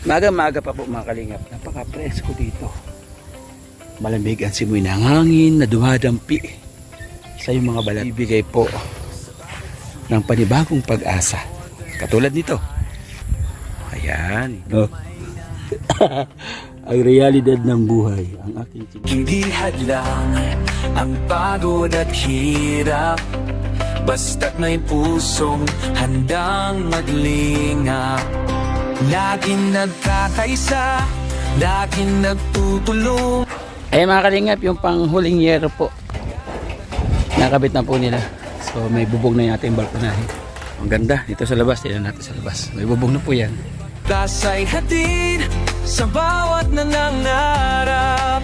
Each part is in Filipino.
Maga-maga pa po mga kalingap. Napaka-presko dito. Malamig ang simoy ng hangin na dumadampi sa iyong mga balat. Ibigay po ng panibagong pag-asa. Katulad nito. Ayan. Oh. Ang realidad ng buhay. Ang aking Hindi hadlang ang pagod at hirap, basta't may pusong handang maglingap. Laging nagkakaisa, laging nagtutulong. Ay mga kalingap, yung panghuling yero po nakabit na po nila. So may bubog na yung ating balkonahe. Ang ganda dito sa labas. Tignan natin sa labas. May bubog na po yan. Tasay hatid sa bawat nangangarap,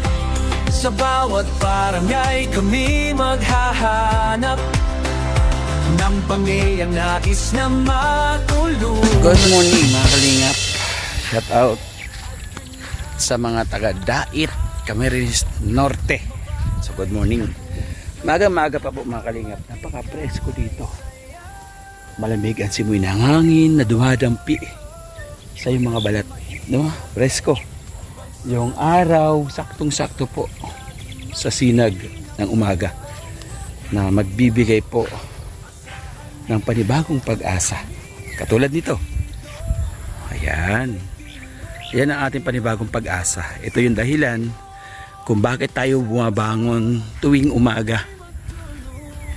sa bawat barangay kami maghahanap ng pamilyang nais na matulungan. Good morning mga kalingap. Shout out sa mga taga Dait, Camarines Norte. So good morning. Maga-maga pa po mga kalingap. Napaka-presko dito. Malamig ang simoy ng hangin na dumadampi sa iyong mga balat. No? Presko. Yung araw, saktong-sakto po sa sinag ng umaga na magbibigay po ng panibagong pag-asa. Katulad nito. Ayan. Yan ang ating panibagong pag-asa. Ito yung dahilan kung bakit tayo bumabangon tuwing umaga.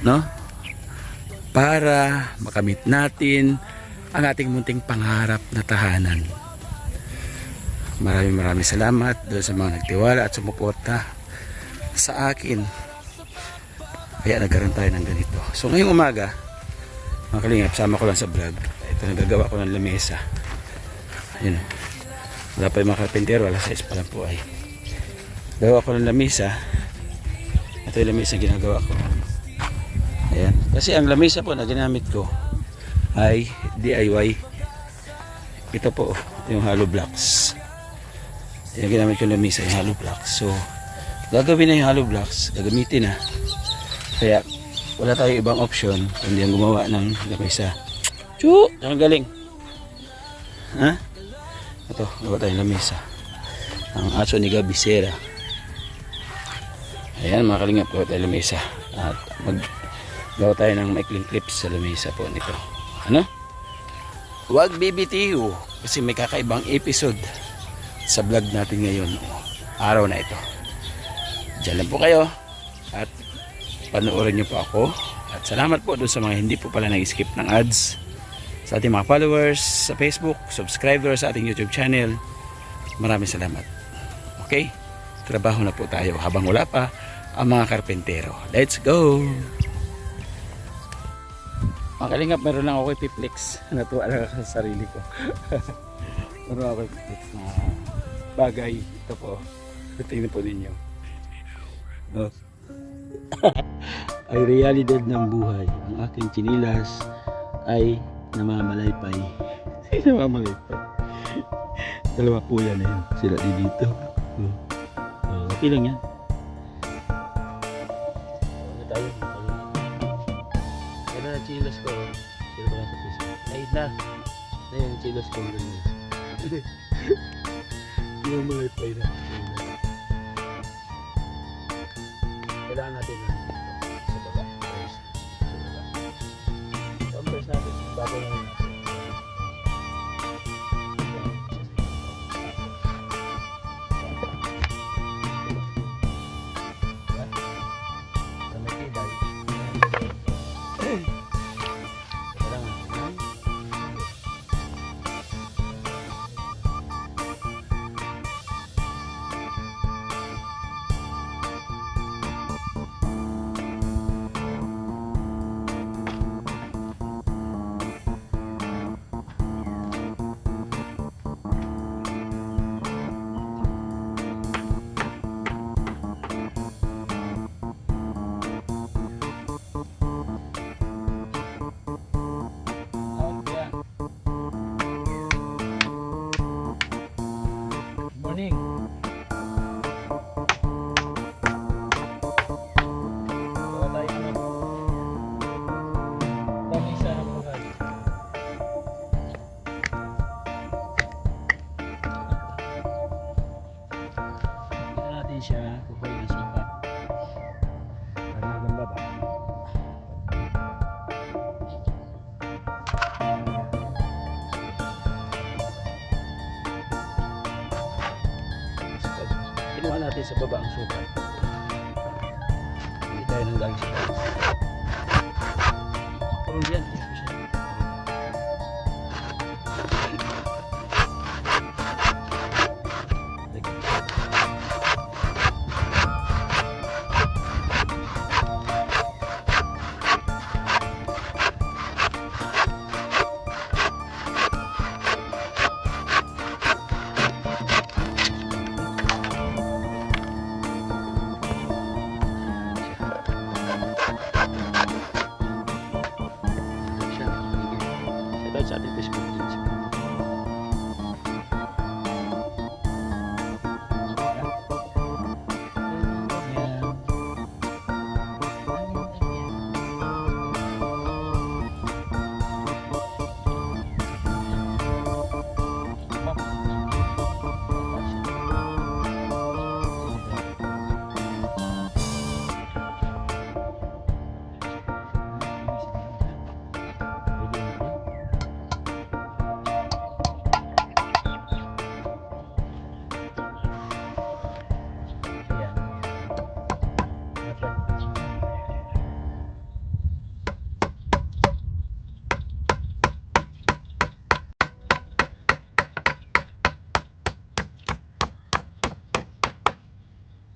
No? Para makamit natin ang ating munting pangarap na tahanan. Maraming salamat doon sa mga nagtiwala at sumuporta sa akin. Kaya nagkaroon tayo ng ganito. So ngayong umaga, mga kalingap, sama ko lang sa vlog. Ito, nagagawa ko ng lamesa. Ayun. Wala pa yung mga karpentero, alas 6 pa lang po ay. Gawa ko ng lamesa. Ito yung lamesa ginagawa ko. Ayan. Kasi ang lamesa po na ginamit ko ay DIY. Ito po yung hollow blocks. Yung ginamit ko ng lamesa, yung hollow blocks. So gagawin na yung hollow blocks, gagamitin na. Kaya wala tayong ibang option kundi ang gumawa ng lamesa. Chu! Ang galing. Ha? Ito, gawa tayong lamesa. Ang aso ni Gabi Sera. Ayan mga kalingap, gawa tayong lamesa. At gawa tayo ng maikling clips sa lamesa po nito. Ano? Huwag BBTU kasi may kakaibang episode sa vlog natin ngayon. Araw na ito. Diyan lang po kayo at panoorin nyo po ako. At salamat po doon sa mga hindi po pala nag-skip ng ads, sa ating mga followers sa Facebook, subscribers sa ating YouTube channel. Maraming salamat. Okay? Trabaho na po tayo habang wala pa ang mga karpentero. Let's go! Mga kalingap, meron lang ako ipiplex. Natuwa lang ako sa sarili ko. Meron ako ipiplex na bagay. Ito po. Tingnan po ninyo. Oh. Ay realidad ng buhay. Ang aking chinilas ay namamalaypay. Namamalaypay. Dalawa po yan eh. Sila dito. Okay lang yan. Ano tayo? Kaya na chinilas ko. Sila pa lang sa piso. Ay na. Na yung chinilas ko. Namamalaypay na. Kailangan natin na sa baba. Compare natin bago na natin. Morning. Gawa tayo ng lamesa ng buhay. siya kukuha ng sukat. Para maganda ba? So, kinuha natin sa baba ang sukat. Hindi tayo nang galing sa taas. Oh, yan. Sa ating Facebook page.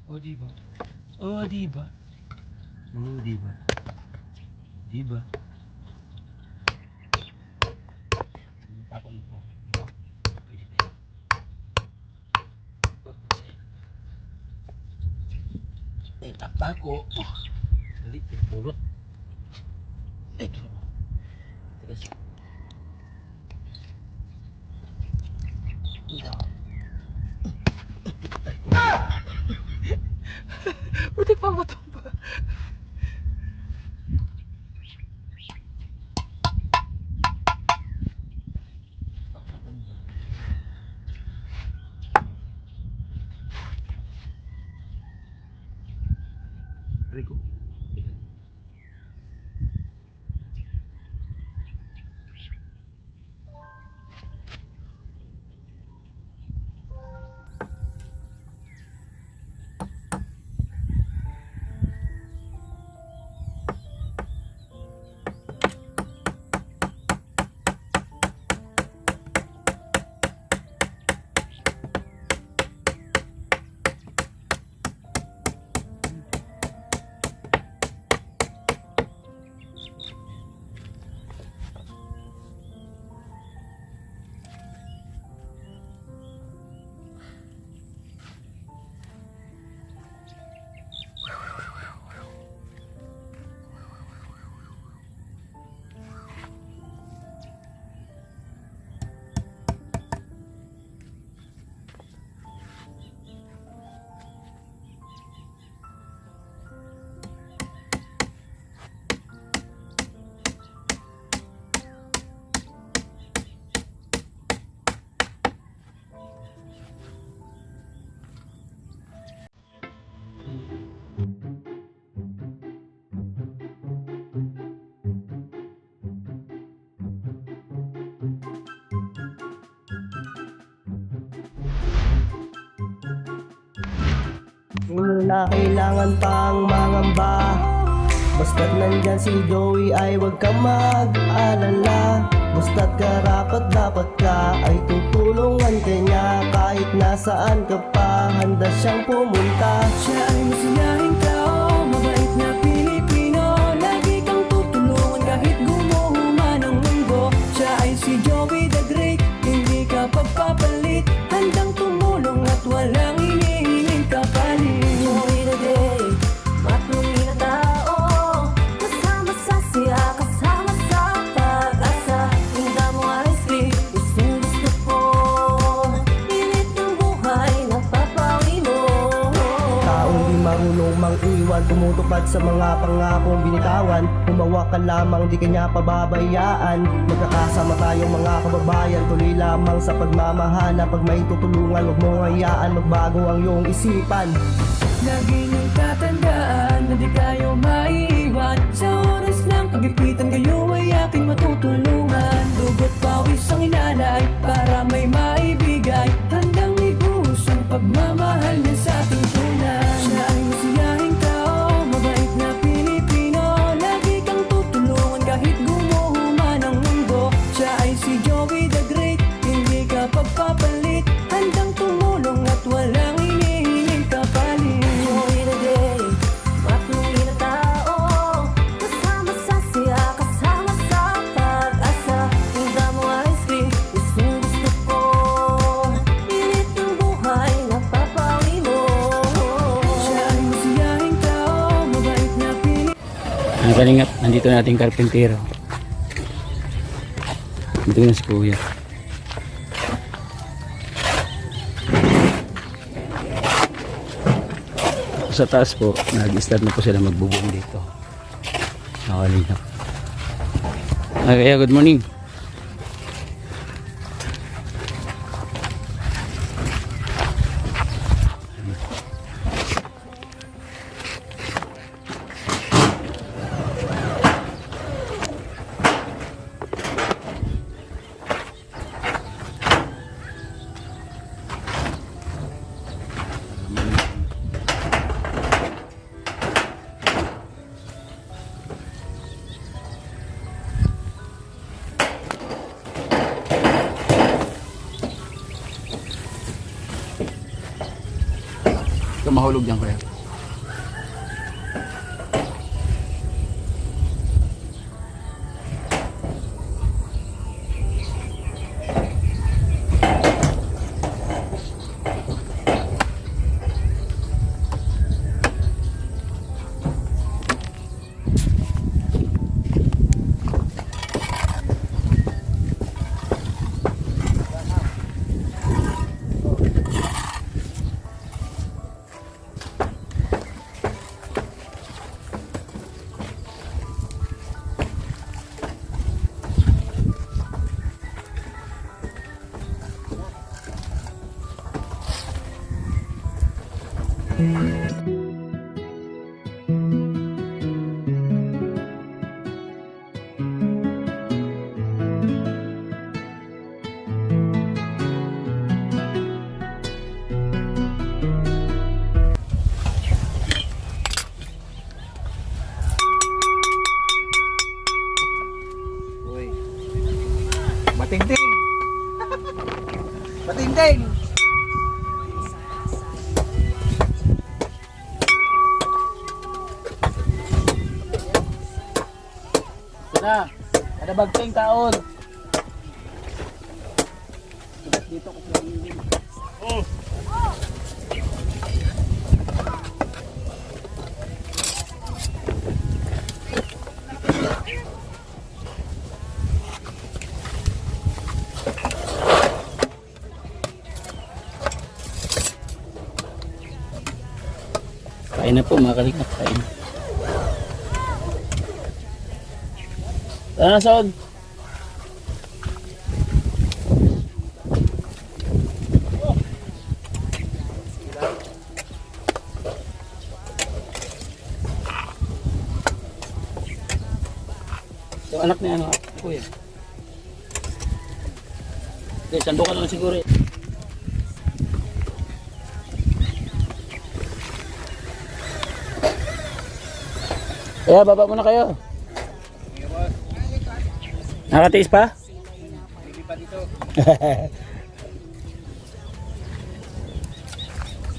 Oh, diba? Oh, diba? Oh, diba? Diba? Tapon po. Pwede na yun. Ay, tapako. Dali, pulot. Ay, ito. Tigas. Ito. Buti pa matumba. Rico. Na kailangan pang mangamba. Basta't nandyan si Joey ay huwag kang mag-alala. Basta't karapat dapat ka ay tutulungan kanya. Kahit nasaan ka pa, handa siyang pumunta. Siya ay masayahing tao, mabait na Pilipino. Lagi kang tutulungan kahit gumuho man ang mundo. Siya ay si Joey the Great, hindi ka pagpapalit. Handang tumulong at walang hinihinging kapalit. Joey the Great, matulungin na tao. Kasama sa siya, kasama sa pag-asa. Tinda mo ay sweet, gustong gusto ko. Pilit ng buhay, nagpapawi mo. Taong di marunong iwan, tumutupad sa mga pangakong binitawan. Humawak ka lamang, di kanya pababayaan. Magkakasama tayong mga kababayan, tuloy lamang sa pagmamahala. Pag may tutulungan, huwag mong hayaan magbago ang iyong isipan. Lagi niyong tatandaan na di kayo maiiwan. Sa oras ng pagipitan kayo ay aking matutulungan. Dugot pawis ang inalay para may maibigay. Handang ibus ang pagmamahal niya sa ating tunay. Siya ay masiyahing tao, mabait na Pilipino. Lagi kang tutulungan kahit gumuho man ang mundo. Siya ay si Joey the Great, hindi ka pagpapalit. Handang tumulong at walang hinihiling kapalit. Joey the Great, matalino na tao. Kasama sa siya, kasama sa pag-asa. Tinda mo ice cream, gustong gusto ko. Pilit ng buhay, napapawi mo. Siya ay masiyahing tao, mabait na Pilipino. Ang kalingap, nandito nating karpintero. Dito na si Kuya. Sa taas po, nag-start na po sila magbubong dito. Nakalingap. Kaya good morning. Ito mahulog dyan kaya. Batingting! Batingting! Na, ada bagting taon. Dito ko Kain na po mga kalingap, kain. Tara na, Sod. Yung anak niya, ano, kuya. Okay, sando ka na lang siguro eh. Kaya, baba muna kayo. Nakatiis pa? hindi pa dito.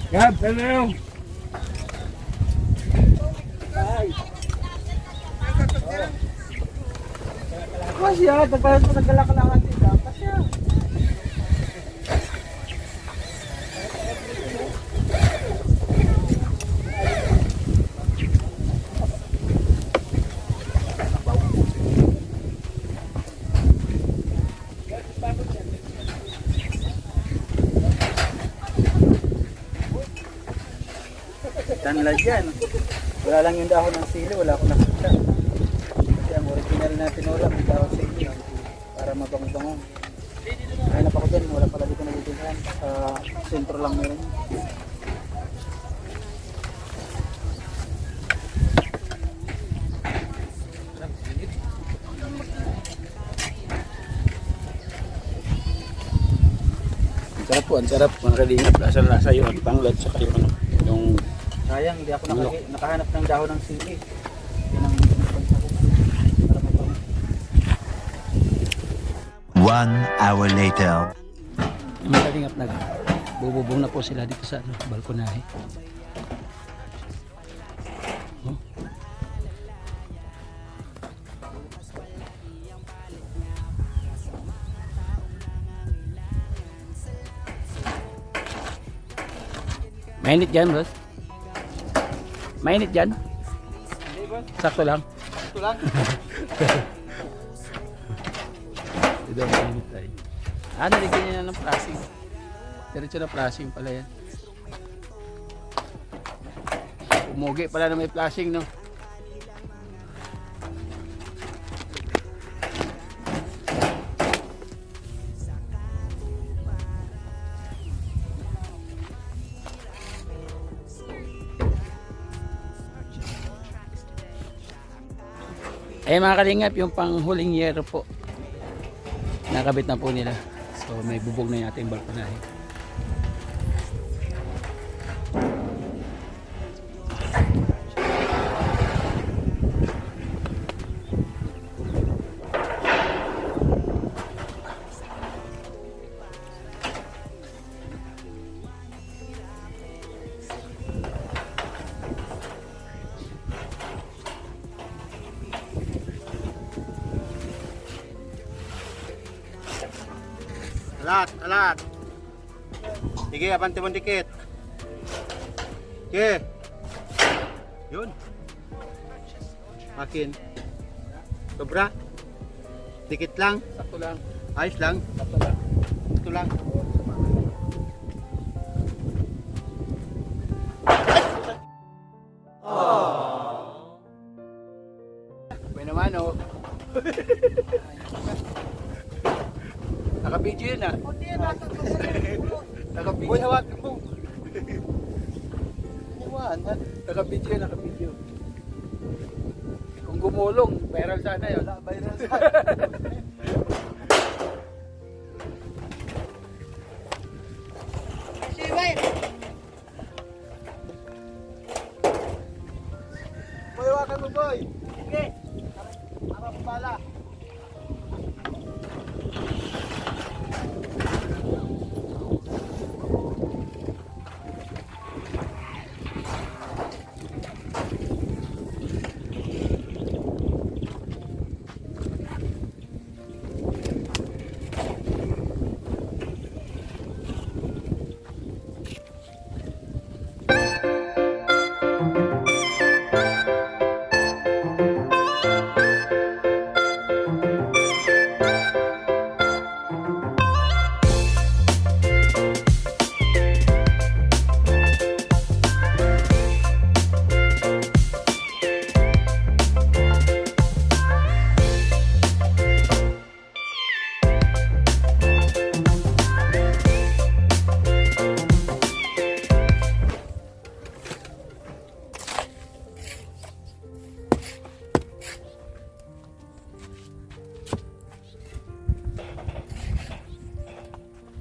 Gab, hello! Masya, nagpalas mo nagkalakalangan dito. Masya. Tanla dyan. Wala lang yung dahon ng sili, wala akong nakita. Kasi ang original na tinola, may dahon sili. Para mabango-bango. Hanap ako dyan, wala pala dito nagtitindahan. Sa sentro lang meron. Ang sarap po, ang sarap. Mga kalingap, lasa-lasa yung tanglad sa kayo. Ano, yung Sayang, hindi ako Ano? nakahanap ng dahon ng sili. Yan ang pagsa ko. Para mabango. 1 hour later. mga kalingap na bububong na po sila dito sa ano, balkonahe. Oh. Mainit dyan, boss? Mainit dyan? Hindi ba? Sakto lang. Ito lang. Ito ang mainit tayo. Nalagyan niya na ng flashing. Diretso na flashing pala yan. Umugi pala na may flashing, no? Eh mga kalingap, yung panghuling yero po nakabit na po nila. So may bubog na yung ating balkonahe. Alat. Sige, abante mong dikit. Sige. Yun. Akin. Sobra. Dikit lang. Sakto lang. Ayos lang. Sakto lang. Ito lang. May naman, oh. Naka-video yun, ah. Naka-video. Uy, hawak mo. Naka-video yun, naka-video. Kung gumulong, viral sana yun. Viral Boy, hawakan mo, boy. Sige. Harap pala.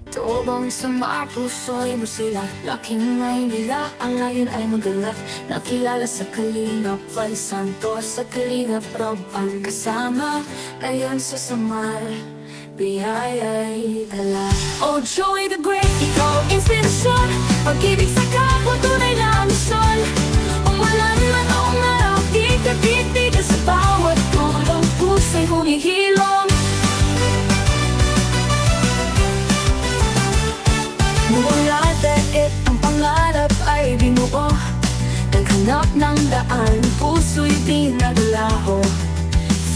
Tuubong sa mga puso'y musila Laking Maynila, ang ngayon ay magalak Nakilala sa Kalingap Val Santos Sa Kalingap Rob ang kasama Ngayon sa Samar biyaya'y dala Oh Joey the Great, ikaw inspirasyon Pag-ibig sa kapwa, tunay na misyon Umulan man o umaraw, di ka titigil sa bawat tulong Puso'y humihilom Mula dait ang pangarap ay binuo Naghanap ng daan, puso'y di naglaho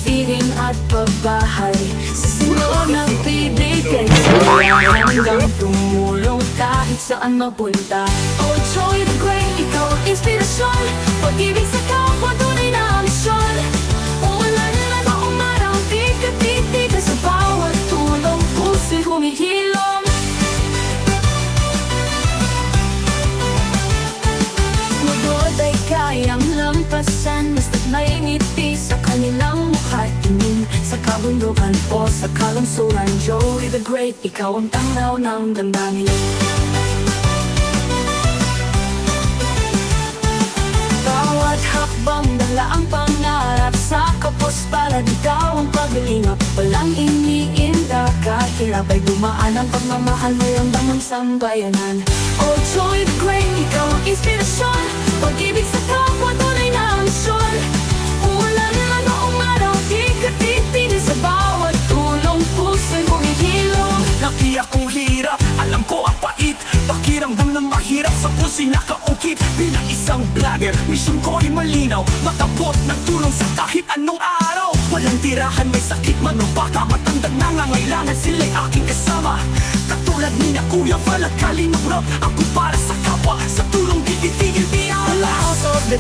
Feeling at pagbahay Sa sinulog ng bibigay Hanggang tumulong kahit saan mapunta Oh Joey the Great, ikaw inspirasyon. Pag-ibig sa kapwa, tunay na misyon. Umulan man o umaraw, di ka titigil sa bawat tulong. Puso'y humihilom. Lugod ay kayang lampasan, basta't may ngiti sa kanilang mukha. Tingin sa kabundukan o sa kalungsuran, Joey the Great, ikaw ang tanglaw ng damdamin. Bawat hakbang dala ang pangarap, sa kapos palad ikaw ang paglingap. Walang iniinda, kahirap ay dumaan ang pagmamahal mo yung damang sambayanan. Oh Joey the Great, ikaw ang inspirasyon. Pag-ibig sa kapwa, tunay na misyon. Umulan man o umaraw, di ka titigil sa bawat tulong. Puso'y humihilom. Laki akong hirap, alam ko ang pait. Pakiramdam ng mahirap sa puso'y nakaukit. Bilang isang vlogger, misyon ko ay malinaw. Matabot ng tulong sa kahit anong araw. Walang tirahan, may sakit man o baka matandang nangangailangan, sila'y aking kasama. Katulad ni na Kuya Val at Kalingap Rob, ako para sa kapwa, sa tulong di titigil di alas.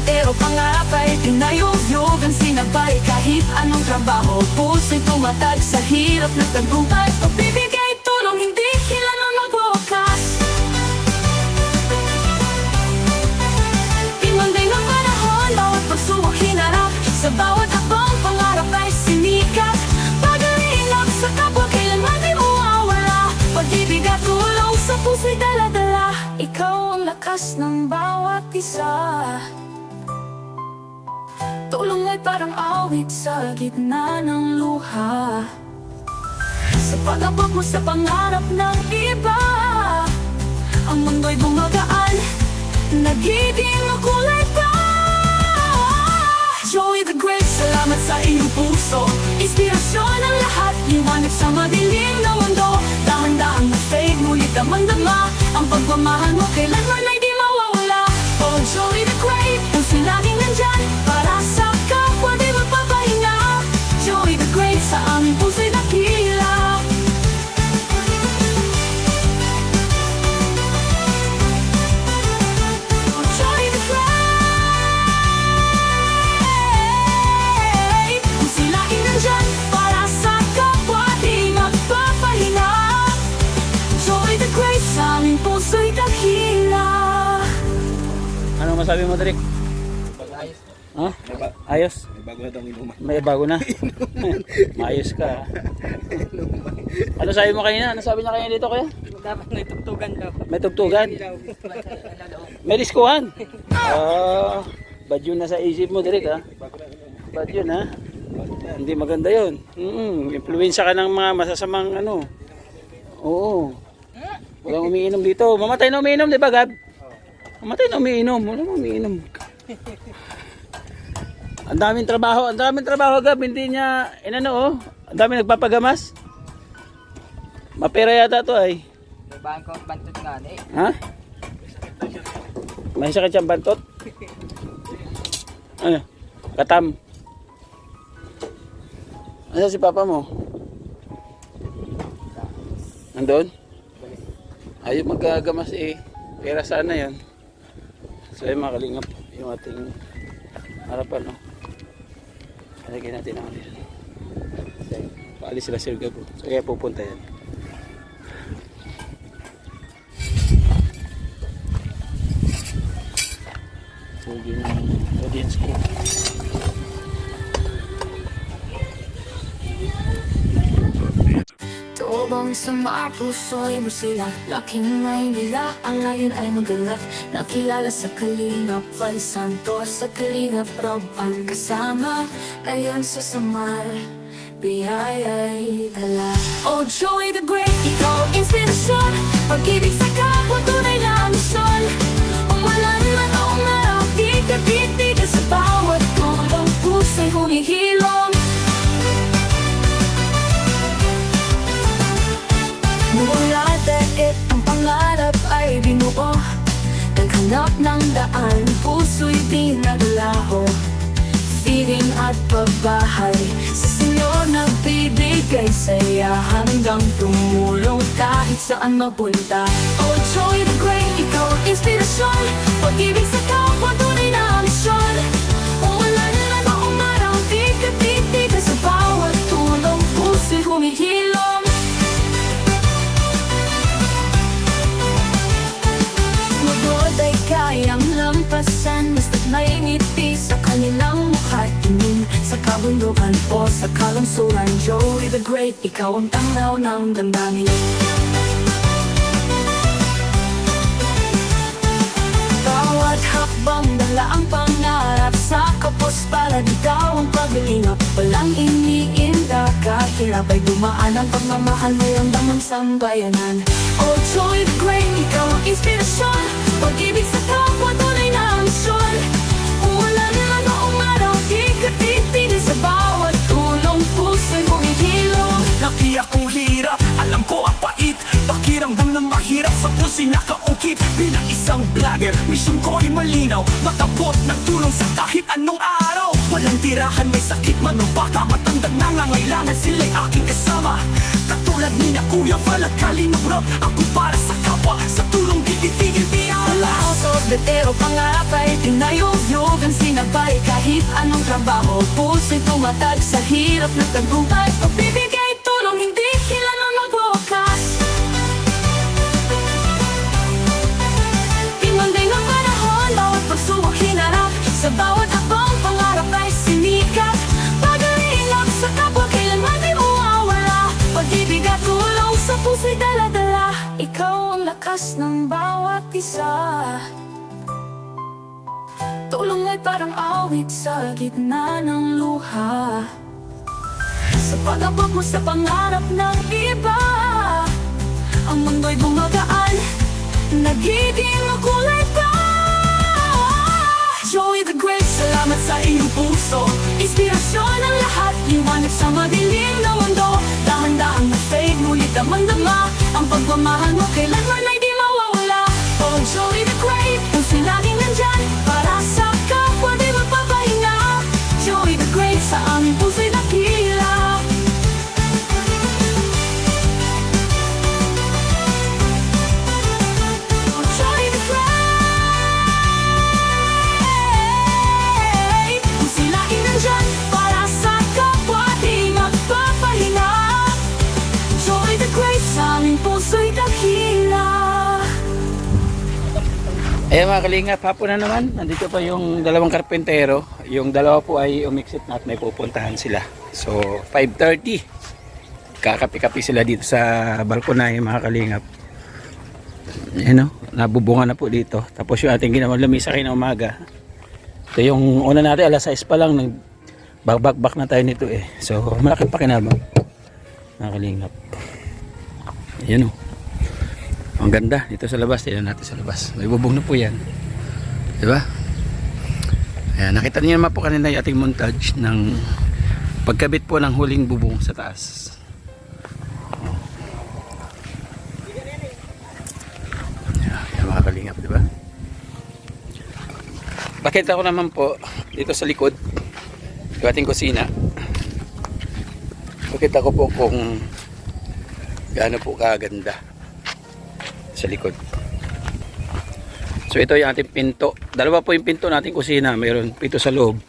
Pero pangarap ay tinayog-yogan, sinabay kahit anong trabaho. Puso'y tumatag sa hirap na tagumpay. Pagbibigay tulong, hindi kailanman magbukas. Pinunday ng panahon, bawat pagsubok hinarap. Sa bawat hakbang, pangarap ay sinikat. Pag-alingap sa kapwa, kailanman di mawawala. Pag-ibig at tulong sa puso'y dala-dala. Ikaw ang lakas ng bawat isa. Tulong ay parang awit sa gitna ng luha. Sa pag-abot mo sa pangarap ng iba, ang mundo'y gumagaan, nagiging makulay pa. Joey the Great, salamat sa iyong puso. Inspirasyon ang lahat, liwanag sa madilim na mundo. Dahan-dahan na fade, ngunit damang-dama ang pagmamahal mo, kailanman ay di mawawala. Oh Joey the Great, puso'y laging nandyan para sa kapwa, di magpapahinga. Joey the Great, sa aming puso'y dakila. Oh Joey the Great, puso'y laging nandyan para sa kapwa, di magpapahinga. Joey the Great, sa aming puso'y dakila. Ano masabi mo, Derek? Ha? Ayos? May bago na daw inuman. May bago na? Ayos ka. Ano sabi mo kanina? Ano sabi niya kanina dito, kuya? Dapat may tugtugan daw. May tugtugan? May diskuhan? Bad yun na sa isip mo, Derek, ha? Bad yun, ha? Hindi maganda yun. Influensya ka ng mga masasamang ano. Oo. Walang umiinom dito. Mamatay na umiinom, di ba, Gab? Mamatay na umiinom. Walang umiinom. Ang daming trabaho, Gab. Hindi niya, inano, oh. Ang daming nagpapagamas. Mapera yata to, ay. May bangkong bantot nga eh. Ha? May sakit siyang bantot? Ano? Katam. Ano si papa mo? Nandun? Ayaw magagamas eh. Pera sana yan. So ay makalingap yung ating harapan, no? Lagyan natin ang yan. Paalis sila Sir Gabo. So kaya pupunta yan. So yun ang audience ko. Tuobang sa mga puso'y mo sila, laking may nila, ang ngayon ay magalak. Nakilala sa Kalingap Val Santos, sa Kalingap Rob ang kasama. Ngayon sa Samar, biyaya'y dala. Oh Joey the Great, ikaw ang inspirasyon. Pag-ibig sa kapwa, tunay na misyon. Umulan man o umaraw, di ka titigil sa bawat tulong. Puso'y humihilom. Mula daig ang pangarap ay binuo, naghanap ng daan, puso'y di naglaho. Feeling at pagbahay, sa Senyor nagbibigay saya, hanggang tumulong kahit saan mapunta. Oh Joey the Great, ikaw ang inspirasyon. Pag-ibig sa kapwa, kabundukan o sa kalansuran. Joey the Great, ikaw ang tanglaw ng damdamin. Bawat hakbang dala ang pangarap sa kapos palad, ikaw ang paglingap. Walang iniinda, kahirap ay dumaan ang pagmamahal mo yung damang sambayanan. Oh Joey the Great, ikaw ang inspirasyon, pag-ibig sa kapwa tunay na misyon. Wala naman noong araw, di ka titigil sa bawat tulong, puso'y bumihilom. Laki akong hirap, alam ko ang pait, pakiramdam ng mahirap sa puso'y nakaungkit. Bilang isang vlogger, misyon ko ay malinaw, matabot ng tulong sa kahit anong araw. Walang tirahan, may sakit man o baka matandang nangangailangan, sila'y aking kasama. Katulad ni na Kuya Val at Kalingap Rob, ako para sa kapwa, sa tulong di titigil di alas. Osod, betero, pangarap ay tinayog-yogan, sinabay kahit anong trabaho. Puso'y tumatag sa hirap ng tagumpay, pagbibigay tulong, hindi kailanman magbukas. Pinunday ng panahon, bawat pagsubok hinarap, sa bawat habang pangarap ay sinikat. Pag-alingap sa kapwa, kailanman di mawawala, pag-ibig at tulong sa puso'y dala-dala. Ikaw ang lakas ng bawat isa, tulong ay parang awit sa gitna ng luha. Sa pag-abot mo sa pangarap ng iba, ang mundo'y gumagaan, nagiging makulay pa. Joey the Great, salamat sa iyong puso, inspirasyon ang lahat, liwanag sa madilim na mundo. Dahan-dahan na fade, ngunit damang-dama ang pagmamahal mo, kailanman ay di mawawala. Oh Joey the Great, puso'y laging nandyan para sa kapwa, di magpapahinga. Joey the Great, sa aming puso'y dakila. Oh Joey the Great, puso'y laging nandyan para sa kapwa, di magpapahinga. Joey the Great, sa aming puso'y dakila. Ayan mga kalingap, hapon na naman. Nandito pa yung dalawang karpentero. Yung dalawa po ay umiksit na at may pupuntahan sila. So 5:30, kakapi-kapi sila dito sa balkonahe mga kalingap. Ayan o, nabubunga na po dito. Tapos yung ating ginawang lamisa kayo na umaga. Ito yung una natin, alas 6 pa lang, nagbak-bak na tayo nito eh. So malaki pa kinabang mga kalingap. Ayan o, ang ganda dito sa labas. Tignan natin sa labas, may bubong na po yan, diba? Ayan, nakita niyo naman po kanina yung ating montage ng pagkabit po ng huling bubong sa taas. Ayan mga kalingap, diba? Pakita ko naman po dito sa likod yung ating kusina. Pakita ko po kung gaano po kaganda sa likod. So ito yung ating pinto. Dalawa po yung pinto nating kusina. Mayroon pinto sa loob,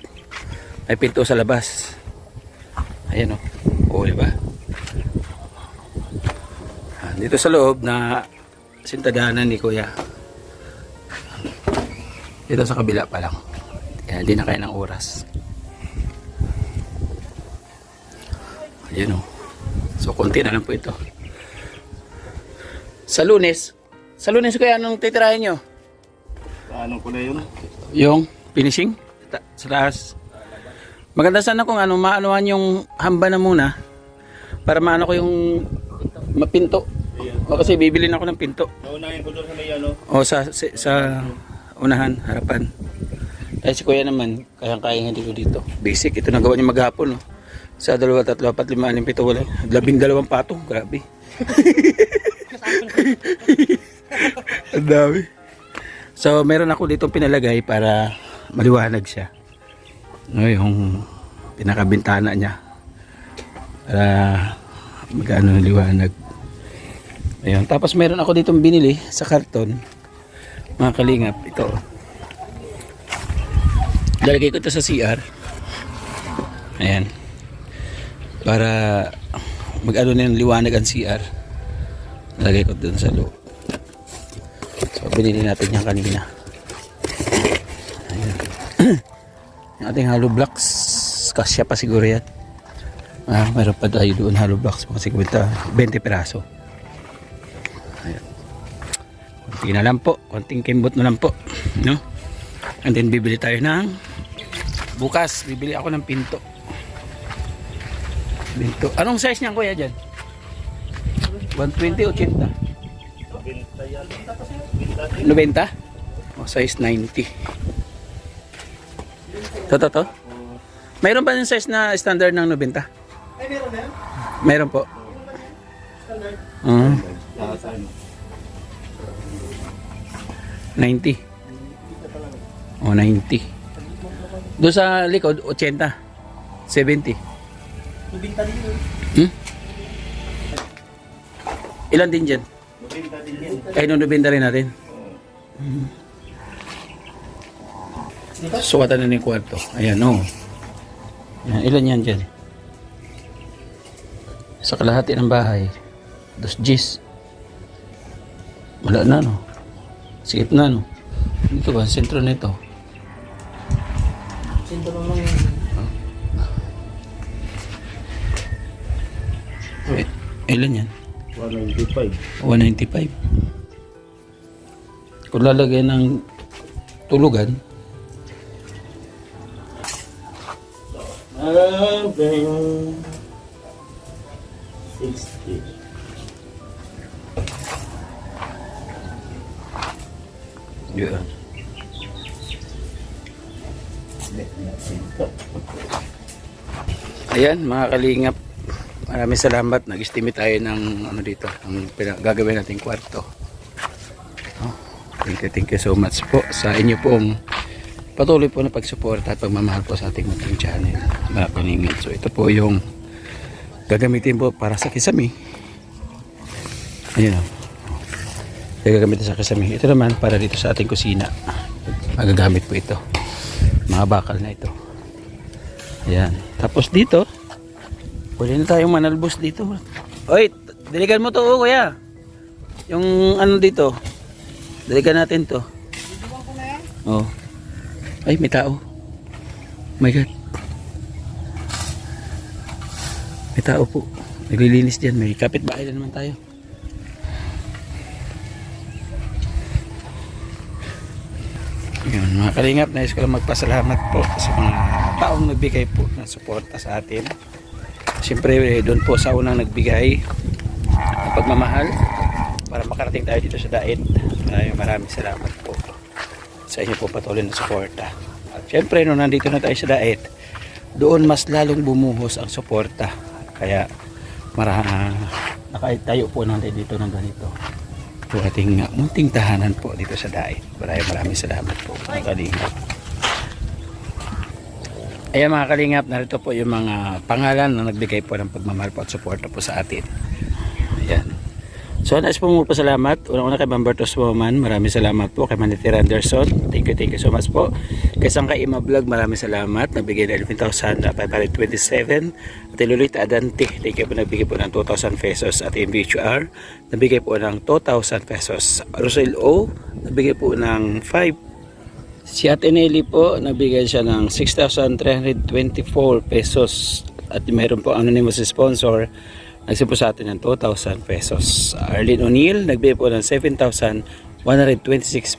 may pinto sa labas. Ayan o. Oo, diba? Dito sa loob na sintadanan ni Kuya. Dito sa kabila pa lang. Kaya hindi na kaya ng oras. Ayan o. So konti na lang po ito. Sa Lunes Kuya, anong titirahin nyo? Anong kulay yun? Yung finishing sa taas. Maganda sana kung ano, maanuhan yung hamba na muna para maano ko yung mapinto. O kasi bibili na ako ng pinto. Naunahin ko doon sa may ano? O sa unahan, harapan. Eh si Kuya naman, kayang-kaya nga dito. Basic, ito nagawa niya maghapon. No? Sa 2, 3, 4, 5, 6, 7, 8, 12 patong. Grabe. Ang dami. So meron ako dito pinalagay para maliwanag siya. No, yung pinakabintana niya para magano liwanag. Ayun, tapos meron ako ditong binili sa karton mga kalingap. Ito, lalagay ko ito sa CR. Ayan, para mag-ano na yung liwanag ang CR. Lalagay ko dun sa loob. So binili natin yan kanina. Ayan. Yung ating hollow blocks kasya pa siguro yan. Meron pa tayo doon hollow blocks, mga 20 peraso. Ayan. Konti na lang po, konting kimbot na lang po, no? And then bibili tayo ng bukas, bibili ako ng pinto. Anong size niyan kuya dyan? 120, 80? 90? O size 90. To. Mayroon ba yung size na standard ng 90? Ay, meron na yan? Meron po. Standard. 90. O 90. Doon sa likod 80. 70. Nubinta din yun. Ilan din dyan? Nubinta din yun. Ay, nunubinda rin natin. Sukatan na yung kwarto. Ayan, o. Ayan, ilan yan dyan? Sa kalahati ng bahay. 2 Gs. Wala na, no? Sikip na, no? Dito ba? Sentro nito. Sinto lang yun. Ilan yan? 195. 195. Kung lalagyan ng tulugan, Then 60. yun. Ayan, mga kalingap. Maraming salamat. Nag-estimate tayo ng ano dito, ang gagawin nating kwarto. Oh, thank you so much po sa inyo pong patuloy po na pagsuporta at pagmamahal po sa ating munting channel, mga kalingap. So ito po yung gagamitin po para sa kisame. Ayan o. Gagamitin sa kisame. Ito naman para dito sa ating kusina. Magagamit po ito. Mga bakal na ito. Ayan. Tapos dito, pwede na tayong manalbos dito. Oy, diligan mo to, kuya. Yung ano dito. Diligan natin to. Oh. Ay, may tao. Oh my God. May tao po. Naglilinis dyan. May kapitbahay na naman tayo. Yun, mga kalingap, nais ko lang magpasalamat po sa mga taong nagbigay po ng suporta sa atin. Siyempre, doon po sa unang nagbigay ng pagmamahal para makarating tayo dito sa Dait. Maraming salamat po sa inyo po patuloy na suporta. At siyempre, nung nandito na tayo sa Dait, doon mas lalong bumuhos ang suporta. Kaya, nakatayo po natin dito ng ganito. Ito ating munting tahanan po dito sa Dait. Maraming salamat po, mga kalingap. Ayan, mga kalingap, narito po yung mga pangalan na nagbigay po ng pagmamahal po at suporta po sa atin. Ayan. So, nais po mo pasalamat. Unang-una kay Bambertos Woman, maraming salamat po. Kay Manitira Anderson, thank you so much po. Kay Sangkay Ima Vlog, maraming salamat. Nagbigay na 11,527. At Lulit Adante, thank you po, nagbigay po ng 2,000 pesos. At MBHR, nagbigay po ng 2,000 pesos. Rosel O, nagbigay po ng 5. Si Ate Nelly po, nagbigay siya ng 6,324 pesos. At mayroon po anonymous sponsor, nagsimpo sa atin ng 2,000 pesos. Arlene O'Neill, nagbigay po ng 7,126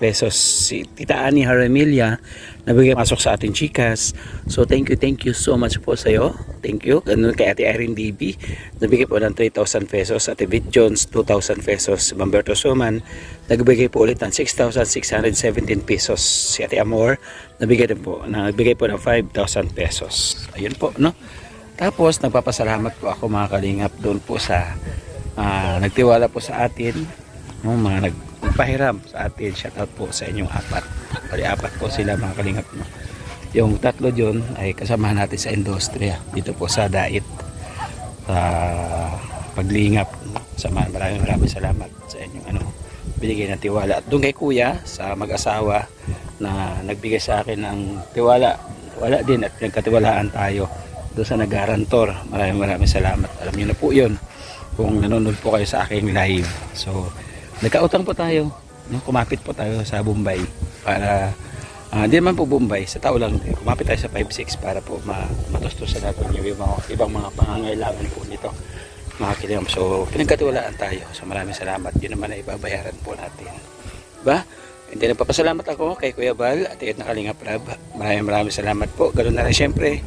pesos. Si Tita Annie Haramilia, nagbigay pasok sa ating chikas. So thank you so much po sa iyo. Thank you. Ganun kay Ate Irene DB, nagbigay po ng 3,000 pesos. Ate Vic Jones, 2,000 pesos. Bamberto Suman, nagbigay po ulit ng 6,617 pesos. Si Ate Amor, nagbigay po ng 5,000 pesos. Ayun po, no? Tapos nagpapasalamat po ako, mga kalingap, doon po sa nagtiwala po sa atin, no, mga nagpahiram sa atin. Shout out po sa inyong 4. Bali 4 po sila, mga kalingap, no? Yung 3 dyan ay kasamahan natin sa industriya dito po sa Dait, sa paglingap, no? Maraming salamat sa inyong binigay na tiwala. At doon kay kuya sa mag-asawa na nagbigay sa akin ng tiwala din at nagkatiwalaan tayo doon sa nag-garantor. Maraming salamat. Alam niyo na po yun kung nanonood po kayo sa aking live. So nagkautang po tayo, no? Kumapit po tayo sa Bombay para Hindi naman po Bombay, sa tao lang. Kumapit tayo sa 5-6 para po matustusan natin yung ibang mga pangangailangan po nito. Mga Kalingap. So, pinagkatiwalaan tayo. So, maraming salamat. Yun naman ay ibabayaran po natin. Diba? Hindi nagpapasalamat ako kay Kuya Val at na Kalingap Rab. Maraming salamat po. Ganoon na rin syempre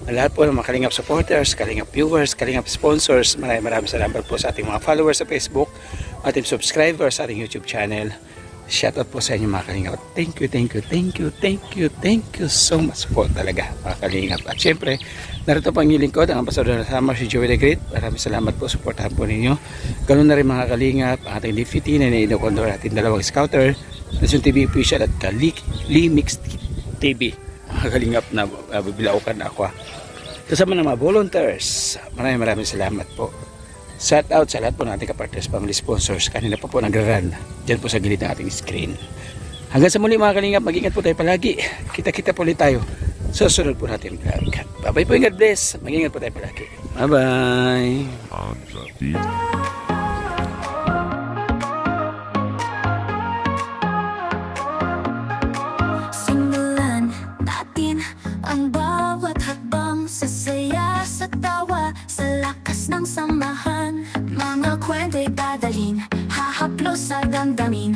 ang lahat po ng mga Kalingap supporters, Kalingap viewers, Kalingap sponsors. Maraming salamat po sa ating mga followers sa Facebook, ating subscribers sa ating YouTube channel. Shout out po sa inyo mga Kalingap. Thank you so much po talaga mga Kalingap. At syempre, narito po ang inyong lingkod, ang Ambassador ng Summer, si Joey the Great. Maraming salamat po, supportahan po ninyo. Ganoon na rin mga Kalingap, ang ating deputy na inokondor ating dalawang scouter, Nasyon TV official at Limix TV. Mga Kalingap na bibilaukan na ako. Kasama ng mga volunteers, maraming salamat po. Shout out sa lahat po ng ating kapartners, family sponsors. Kanina pa po nag-run dyan po sa gilid ng ating screen. Hanggang sa muli mga Kalingap, mag-ingat po tayo palagi. Kita-kita po ulit tayo sa susunod po natin vlog. Bye-bye po, God bless. Mag-ingat po tayo palagi. Bye-bye. Simulan natin ang bawat hakbang sa saya, sa tawa, sa lakas ng samahan. Mga kwento'y dadalhin, hahaplos sa damdamin.